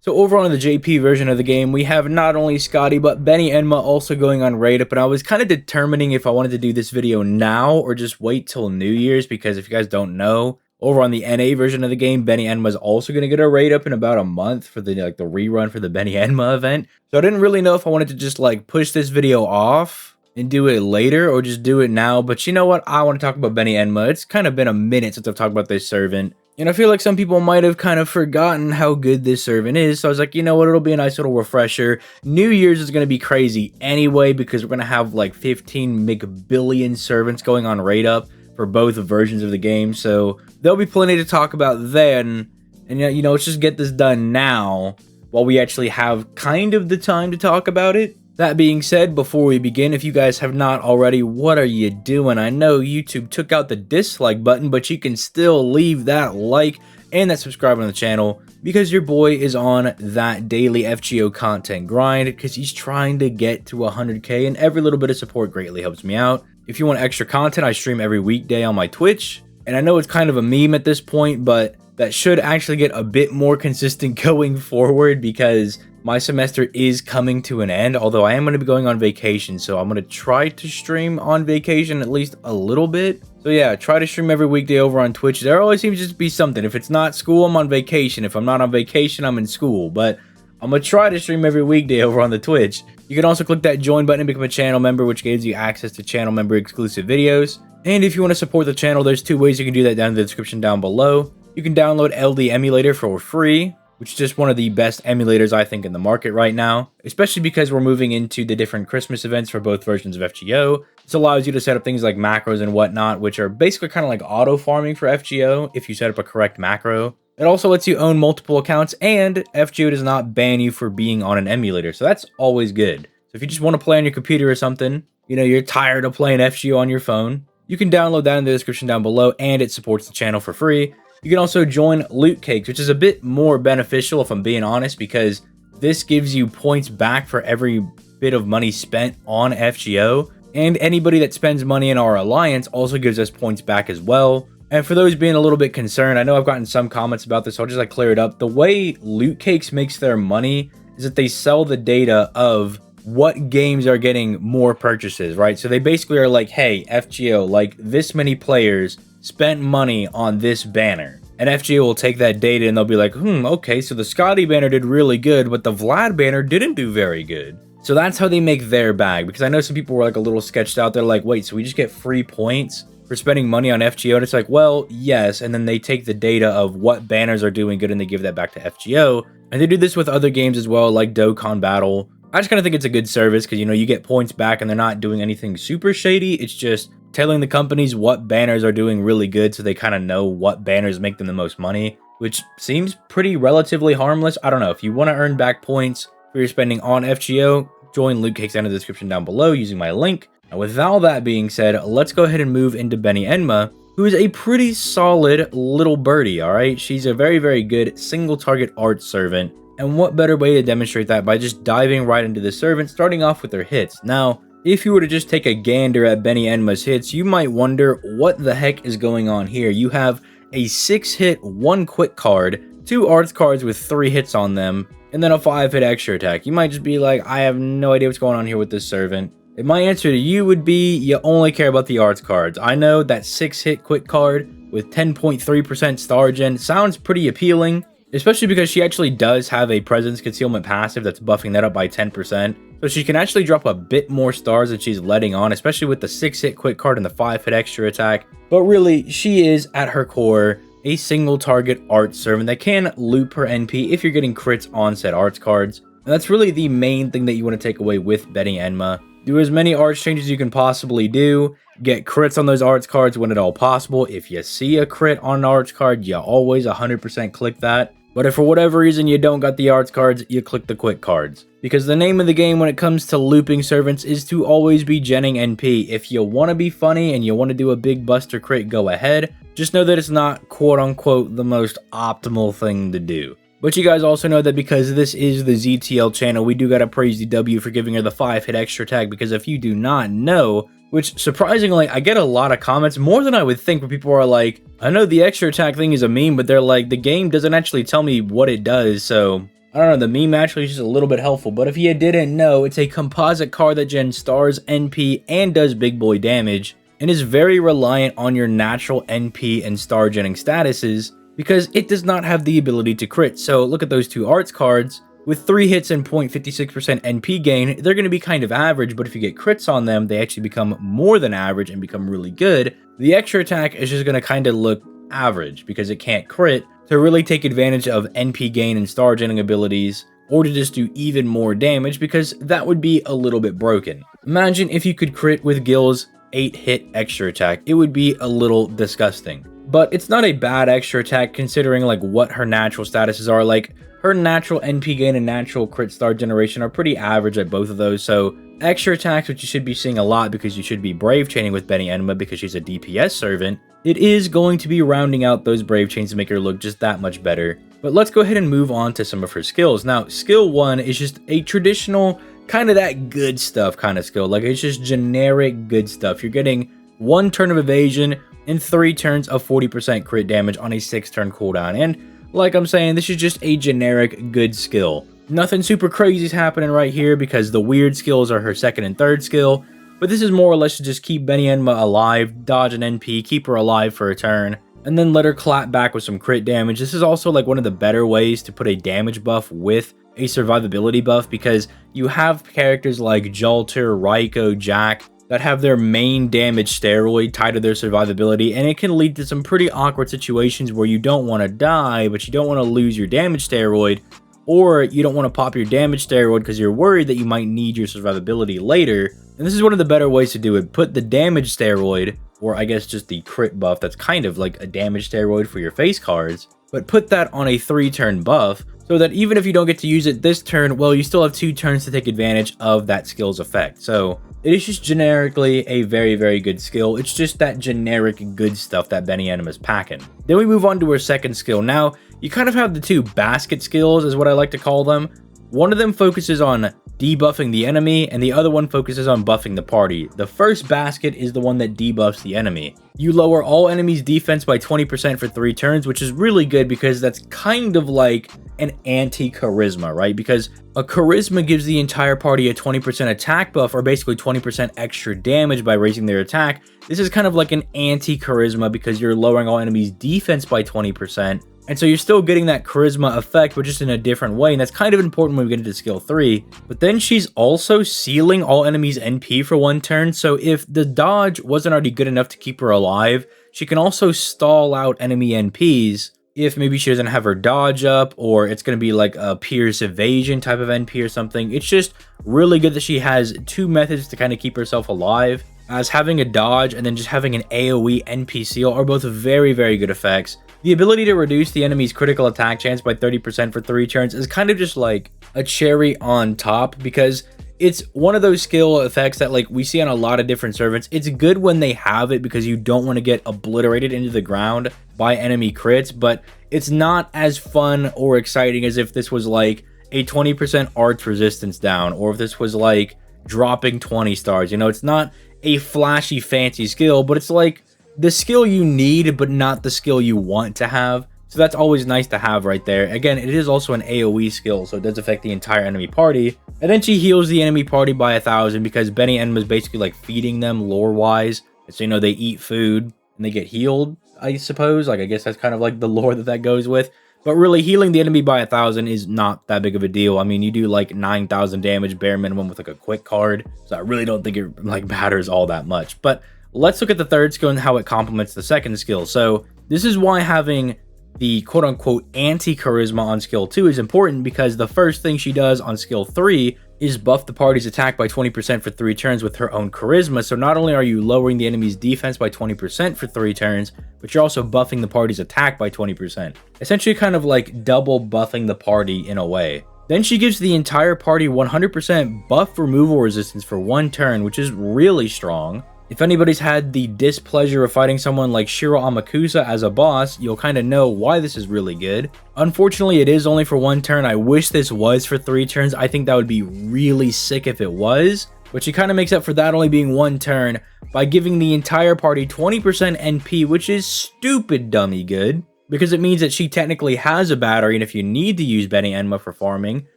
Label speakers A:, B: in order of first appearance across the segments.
A: So over on the JP version of the game, we have not only Scotty, but Beni Enma also going on raid up, and I was kind of determining if I wanted to do this video now or just wait till New Year's, because if you guys don't know, over on the NA version of the game, Beni Enma is also going to get a raid up in about a month for the the rerun for the Beni Enma event. So I didn't really know if I wanted to just push this video off and do it later or just do it now, but you know what? I want to talk about Beni Enma. It's kind of been a minute since I've talked about this servant. And I feel like some people might have kind of forgotten how good this servant is. So I was like, you know what? It'll be a nice little refresher. New Year's is going to be crazy anyway, because we're going to have like 15 McBillion servants going on raid up for both versions of the game. So there'll be plenty to talk about then. And you know, let's just get this done now while we actually have kind of the time to talk about it. That being said, before we begin, if you guys have not already, what are you doing? I know YouTube took out the dislike button, but you can still leave that like and that subscribe on the channel, because your boy is on that daily FGO content grind, because he's trying to get to 100k, and every little bit of support greatly helps me out. If you want extra content, I stream every weekday on my Twitch, and I know it's kind of a meme at this point, but that should actually get a bit more consistent going forward, because my semester is coming to an end, although I am going to be going on vacation, so I'm going to try to stream on vacation at least a little bit. So yeah, try to stream every weekday over on Twitch. There always seems to be something. If it's not school, I'm on vacation. If I'm not on vacation, I'm in school. But I'm going to try to stream every weekday over on the Twitch. You can also click that join button and become a channel member, which gives you access to channel member exclusive videos. And if you want to support the channel, there's two ways you can do that down in the description down below. You can download LD Emulator for free, which is just one of the best emulators I think in the market right now, especially because we're moving into the different Christmas events for both versions of FGO. This allows you to set up things like macros and whatnot, which are basically kind of like auto farming for FGO if you set up a correct macro. It also lets you own multiple accounts, and FGO does not ban you for being on an emulator, so that's always good. So if you just want to play on your computer or something, you know, you're tired of playing FGO on your phone, you can download that in the description down below, and it supports the channel for free. You can also join Loot Cakes, which is a bit more beneficial if I'm being honest, because this gives you points back for every bit of money spent on FGO, and anybody that spends money in our alliance also gives us points back as well. And for those being a little bit concerned, I know I've gotten some comments about this, so I'll just clear it up. The way Loot Cakes makes their money is that they sell the data of what games are getting more purchases, right? So they basically are like, hey, FGO, like this many players spent money on this banner, and FGO will take that data and they'll be like, okay, so the Scotty banner did really good, but the Vlad banner didn't do very good. So that's how they make their bag, because I know some people were a little sketched out. They're like, wait, so we just get free points for spending money on FGO? And it's like, well, yes, and then they take the data of what banners are doing good and they give that back to FGO, and they do this with other games as well, like Dokkan Battle. I just kind of think it's a good service, because, you know, you get points back and they're not doing anything super shady. It's just telling the companies what banners are doing really good, so they kind of know what banners make them the most money, which seems pretty relatively harmless. I don't know. If you want to earn back points for your spending on FGO, join Loot Cakes down in the description down below using my link. Now, with all that being said, let's go ahead and move into Beni Enma, who is a pretty solid little birdie, alright? She's a very, very good single target art servant, and what better way to demonstrate that by just diving right into the servant, starting off with her hits. Now, if you were to just take a gander at Beni Enma's hits, you might wonder what the heck is going on here. You have a 6-hit, 1 quick card, 2 arts cards with 3 hits on them, and then a 5-hit extra attack. You might just be like, I have no idea what's going on here with this servant. And my answer to you would be, you only care about the arts cards. I know that 6-hit quick card with 10.3% star gen sounds pretty appealing, especially because she actually does have a presence concealment passive that's buffing that up by 10%. So she can actually drop a bit more stars than she's letting on, especially with the 6-hit quick card and the 5-hit extra attack. But really, she is, at her core, a single target art servant that can loop her NP if you're getting crits on said arts cards. And that's really the main thing that you want to take away with Beni Enma. Do as many arts changes you can possibly do. Get crits on those arts cards when at all possible. If you see a crit on an arts card, you always 100% click that. But if for whatever reason you don't got the arts cards, you click the quick cards. Because the name of the game when it comes to looping servants is to always be genning NP. If you want to be funny and you want to do a big buster crit, go ahead. Just know that it's not quote-unquote the most optimal thing to do. But you guys also know that because this is the ZTL channel, we do gotta praise the W for giving her the 5-hit extra attack, because if you do not know, which surprisingly, I get a lot of comments, more than I would think, where people are like, I know the extra attack thing is a meme, but they're like, the game doesn't actually tell me what it does, so I don't know, the meme actually is just a little bit helpful, but if you didn't know, it's a composite card that gens stars, NP, and does big boy damage, and is very reliant on your natural NP and star genning statuses, because it does not have the ability to crit. So look at those two arts cards. With 3 hits and 0.56% NP gain, they're going to be kind of average, but if you get crits on them, they actually become more than average and become really good. The extra attack is just going to kind of look average because it can't crit to really take advantage of NP gain and star genning abilities, or to just do even more damage, because that would be a little bit broken. Imagine if you could crit with Gil's 8-hit extra attack. It would be a little disgusting. But it's not a bad extra attack considering like what her natural statuses are. Like her natural NP gain and natural crit star generation are pretty average at both of those. So extra attacks, which you should be seeing a lot because you should be brave chaining with Beni Enma because she's a DPS servant, it is going to be rounding out those brave chains to make her look just that much better. But let's go ahead and move on to some of her skills. Now, skill 1 is just a traditional kind of that good stuff kind of skill. Like it's just generic good stuff. You're getting 1 turn of evasion and 3 turns of 40% crit damage on a 6-turn cooldown. And like I'm saying, this is just a generic good skill. Nothing super crazy is happening right here because the weird skills are her 2nd and 3rd skill. But this is more or less to just keep Beni Enma alive, dodge an NP, keep her alive for a turn, and then let her clap back with some crit damage. This is also like one of the better ways to put a damage buff with a survivability buff, because you have characters like Jalter, Raiko, Jack that have their main damage steroid tied to their survivability, and it can lead to some pretty awkward situations where you don't want to die, but you don't want to lose your damage steroid, or you don't want to pop your damage steroid because you're worried that you might need your survivability later. And this is one of the better ways to do it. Put the damage steroid, or I guess just the crit buff that's kind of like a damage steroid for your face cards, but put that on a 3-turn buff so that even if you don't get to use it this turn, well, you still have 2 turns to take advantage of that skill's effect. So it is just generically a very, very good skill. It's just that generic good stuff that Beni Enma is packing. Then we move on to her 2nd skill. Now, you kind of have the 2 basket skills is what I like to call them. One of them focuses on debuffing the enemy, and the other one focuses on buffing the party. The first basket is the one that debuffs the enemy. You lower all enemies' defense by 20% for 3 turns, which is really good because that's kind of like an anti-charisma, right? Because a charisma gives the entire party a 20% attack buff, or basically 20% extra damage by raising their attack. This is kind of like an anti-charisma because you're lowering all enemies' defense by 20%. And so you're still getting that charisma effect, but just in a different way. And that's kind of important when we get into skill 3. But then she's also sealing all enemies NP for 1 turn. So if the dodge wasn't already good enough to keep her alive, she can also stall out enemy NPs if maybe she doesn't have her dodge up, or it's going to be like a pierce evasion type of NP or something. It's just really good that she has 2 methods to kind of keep herself alive, as having a dodge and then just having an AoE NP seal are both very, very good effects. The ability to reduce the enemy's critical attack chance by 30% for 3 turns is kind of just like a cherry on top, because it's one of those skill effects that like we see on a lot of different servants. It's good when they have it because you don't want to get obliterated into the ground by enemy crits, but it's not as fun or exciting as if this was like a 20% arch resistance down, or if this was like dropping 20 stars. You know, it's not a flashy fancy skill, but it's like the skill you need, but not the skill you want to have. So that's always nice to have right there. Again, it is also an AoE skill, so it does affect the entire enemy party. And then she heals the enemy party by 1,000 because Beni Enma is basically like feeding them lore-wise. So, you know, they eat food and they get healed, I suppose. Like, I guess that's kind of like the lore that goes with. But really, healing the enemy by 1,000 is not that big of a deal. I mean, you do like 9,000 damage bare minimum with like a quick card. So I really don't think it like matters all that much. But let's look at the 3rd skill and how it complements the 2nd skill. So this is why having the quote-unquote anti-charisma on skill 2 is important, because the first thing she does on skill 3 is buff the party's attack by 20% for 3 turns with her own charisma. So not only are you lowering the enemy's defense by 20% for 3 turns, but you're also buffing the party's attack by 20%. Essentially kind of like double buffing the party in a way. Then she gives the entire party 100% buff removal resistance for 1 turn, which is really strong. If anybody's had the displeasure of fighting someone like Shiro Amakusa as a boss, you'll kind of know why this is really good. Unfortunately, it is only for 1 turn. I wish this was for 3 turns. I think that would be really sick if it was. But she kind of makes up for that only being 1 turn by giving the entire party 20% NP, which is stupid dummy good. because it means that she technically has a battery, and if you need to use Beni Enma for farming,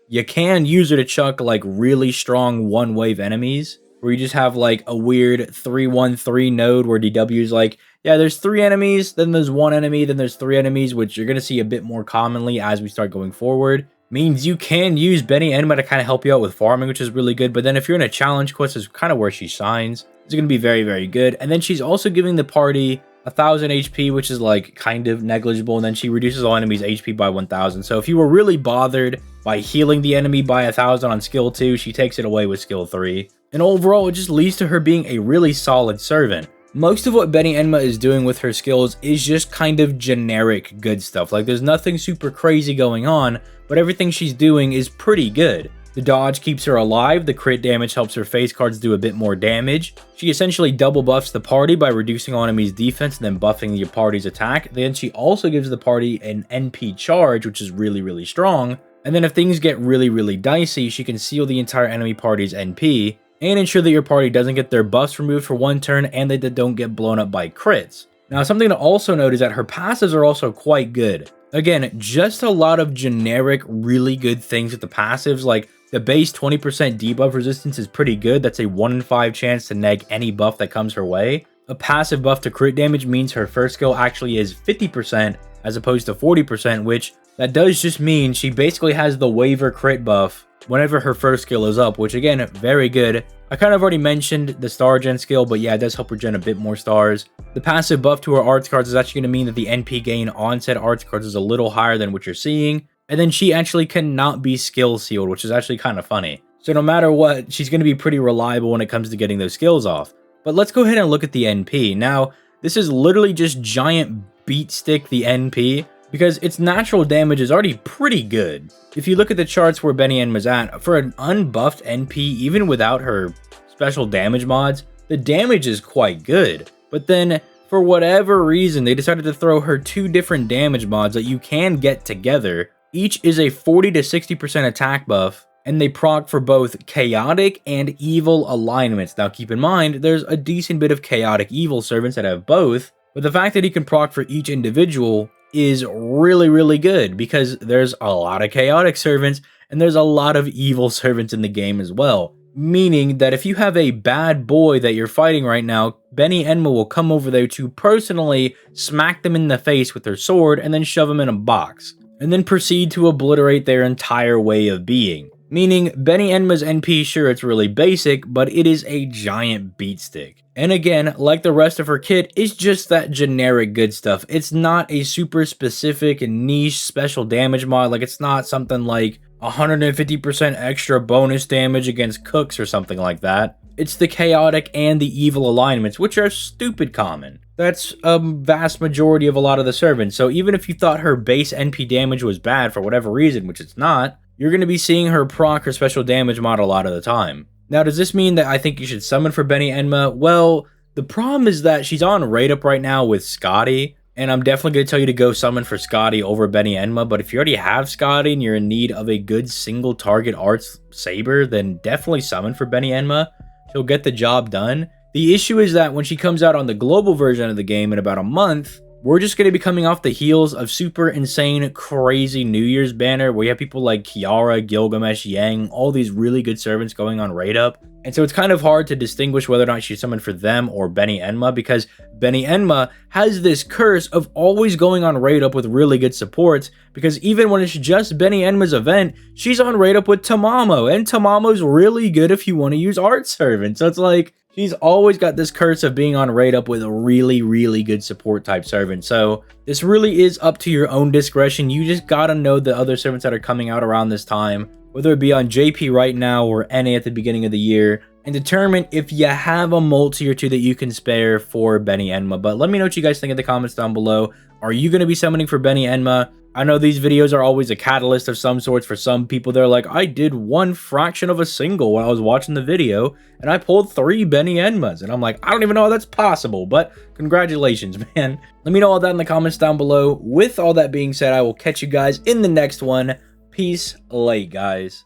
A: you can use her to chuck like really strong one-wave enemies, where you just have like a weird 3-1-3 node where DW is like, yeah, there's 3 enemies, then there's 1 enemy, then there's 3 enemies, which you're going to see a bit more commonly as we start going forward. Means you can use Beni Enma to kind of help you out with farming, which is really good. But then if you're in a challenge quest, is kind of where she shines. It's going to be very, very good. And then she's also giving the party 1000 HP, which is like kind of negligible. And then she reduces all enemies HP by 1000. So if you were really bothered by healing the enemy by 1000 on skill 2, she takes it away with skill 3. And overall, it just leads to her being a really solid servant. Most of what Beni Enma is doing with her skills is just kind of generic good stuff. Like, there's nothing super crazy going on, but everything she's doing is pretty good. The dodge keeps her alive, the crit damage helps her face cards do a bit more damage. She essentially double buffs the party by reducing all enemies' defense and then buffing the party's attack. Then she also gives the party an NP charge, which is really, really strong. And then if things get really, really dicey, she can seal the entire enemy party's NP, and ensure that your party doesn't get their buffs removed for 1 turn and that they don't get blown up by crits. Now, something to also note is that her passives are also quite good. Again, just a lot of generic, really good things with the passives, like the base 20% debuff resistance is pretty good. That's a 1 in 5 chance to neg any buff that comes her way. A passive buff to crit damage means her first skill actually is 50% as opposed to 40%, which that does just mean she basically has the waiver crit buff whenever her first skill is up, which again, very good. I kind of already mentioned the star gen skill, but yeah, it does help her gen a bit more stars. The passive buff to her arts cards is actually going to mean that the NP gain on said arts cards is a little higher than what you're seeing. And then she actually cannot be skill sealed, which is actually kind of funny. So no matter what, she's going to be pretty reliable when it comes to getting those skills off. But let's go ahead and look at the NP. Now, this is literally just giant beat stick the NP, because its natural damage is already pretty good. If you look at the charts where Beni Enma's at, for an unbuffed NP, even without her special damage mods, the damage is quite good. But then, for whatever reason, they decided to throw her 2 different damage mods that you can get together. Each is a 40 to 60% attack buff, and they proc for both chaotic and evil alignments. Now keep in mind, there's a decent bit of chaotic evil servants that have both, but the fact that he can proc for each individual is really, really good, because there's a lot of chaotic servants and there's a lot of evil servants in the game as well. Meaning that if you have a bad boy that you're fighting right now, Beni Enma will come over there to personally smack them in the face with her sword and then shove them in a box, and then proceed to obliterate their entire way of being. Meaning, Beni Enma's NP, sure, it's really basic, but it is a giant beat stick. And again, like the rest of her kit, it's just that generic good stuff. It's not a super specific and niche special damage mod. Like, it's not something like 150% extra bonus damage against cooks or something like that. It's the chaotic and the evil alignments, which are stupid common. That's a vast majority of a lot of the servants. So even if you thought her base NP damage was bad for whatever reason, which it's not, you're going to be seeing her proc her special damage mod a lot of the time. Now, does this mean that I think you should summon for Beni Enma? Well, the problem is that she's on raid up right now with Scotty, and I'm definitely going to tell you to go summon for Scotty over Beni Enma, but if you already have Scotty and you're in need of a good single target arts saber, then definitely summon for Beni Enma. She'll get the job done. The issue is that when she comes out on the global version of the game in about a month, we're just going to be coming off the heels of super insane, crazy New Year's banner where you have people like Kiara, Gilgamesh, Yang, all these really good servants going on raid up. And so it's kind of hard to distinguish whether or not she summoned for them or Beni Enma, because Beni Enma has this curse of always going on raid up with really good supports, because even when it's just Beni Enma's event, she's on raid up with Tamamo, and Tamamo's really good if you want to use art servant. So it's like, she's always got this curse of being on raid up with a really, really good support type servant. So this really is up to your own discretion. You just gotta know the other servants that are coming out around this time, whether it be on JP right now or NA at the beginning of the year, and determine if you have a multi or two that you can spare for Beni Enma. But let me know what you guys think in the comments down below. Are you going to be summoning for Beni Enma? I know these videos are always a catalyst of some sorts for some people. They're like, I did one fraction of a single when I was watching the video, and I pulled 3 Beni Enmas. And I'm like, I don't even know how that's possible, but congratulations, man. Let me know all that in the comments down below. With all that being said, I will catch you guys in the next one. Peace, late, guys.